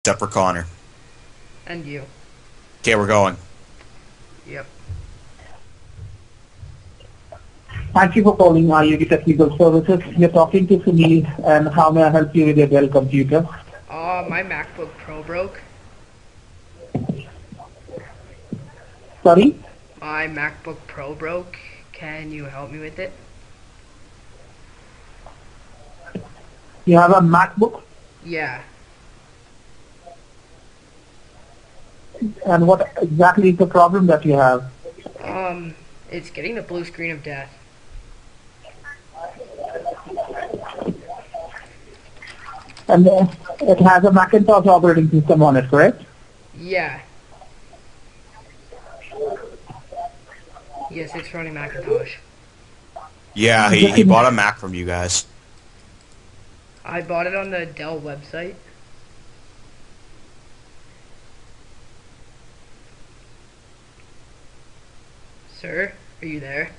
Except for Connor. And you. Okay, we're going. Yep. Thank you for calling IUD Technical Services. You're talking to Sunil, and how may I help you with your Dell computer? My MacBook Pro broke. Sorry? My MacBook Pro broke. Can you help me with it? You have a MacBook, Yeah. and what exactly is the problem that you have? It's getting the blue screen of death. And it has a Macintosh operating system on it, correct? Yeah. Yes, it's running Macintosh. Yeah, he bought a Mac from you guys. I bought it on the Dell website. Sir, are you there?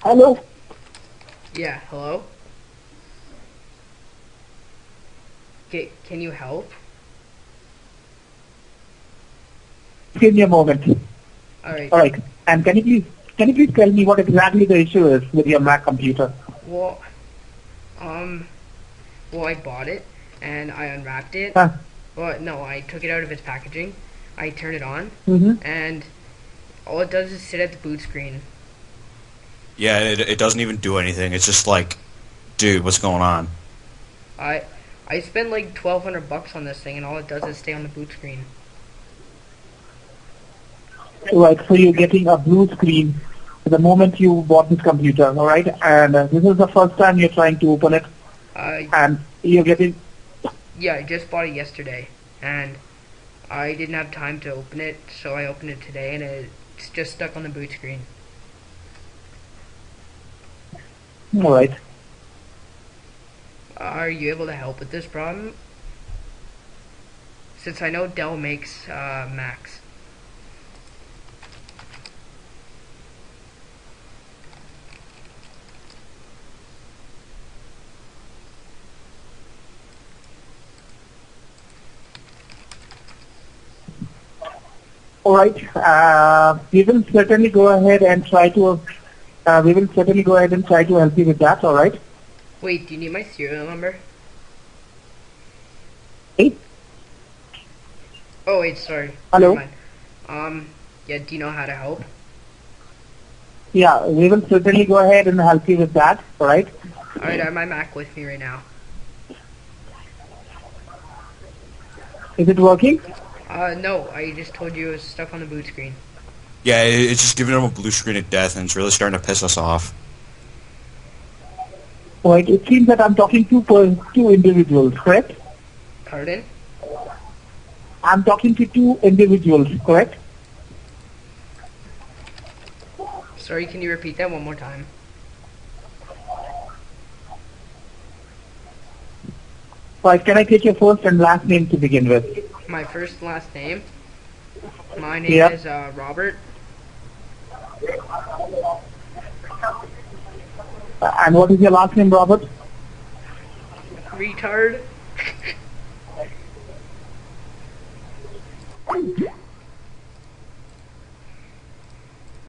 Hello? Yeah, hello? Can you help? Give me a moment. Alright. All right. And can you please tell me what exactly the issue is with your Mac computer? Well, I bought it, and I unwrapped it. Huh? Well, no, I took it out of its packaging. I turned it on, Mm-hmm. and all it does is sit at the boot screen. Yeah, it doesn't even do anything. It's just like, dude, what's going on? I I spent like $1,200 on this thing, and all it does is stay on the boot screen. Right. So you're getting a blue screen the moment you bought this computer, all right? And this is the first time you're trying to open it, Uh, and you're getting. yeah, I just bought it yesterday, and I didn't have time to open it, so I opened it today, and it's just stuck on the boot screen. All right. Are you able to help with this problem? Since I know Dell makes Macs. All right. We will certainly go ahead and try to. We will certainly go ahead and try to help you with that. All right. Wait, do you need my serial number? Hey. Oh wait, sorry. Hello? Never mind. Yeah, do you know how to help? Yeah, we will certainly go ahead and help you with that. All right. Alright, I have my Mac with me right now. Is it working? No, I just told you it was stuck on the boot screen. Yeah, it's just giving him a blue screen of death, and it's really starting to piss us off. All right. It seems that I'm talking to two individuals, correct? Pardon? I'm talking to two individuals, correct? Sorry, can you repeat that one more time? All right. Can I take your first and last name to begin with? My first and last name? My name Yeah. is Robert. And what is your last name, Robert? Retard.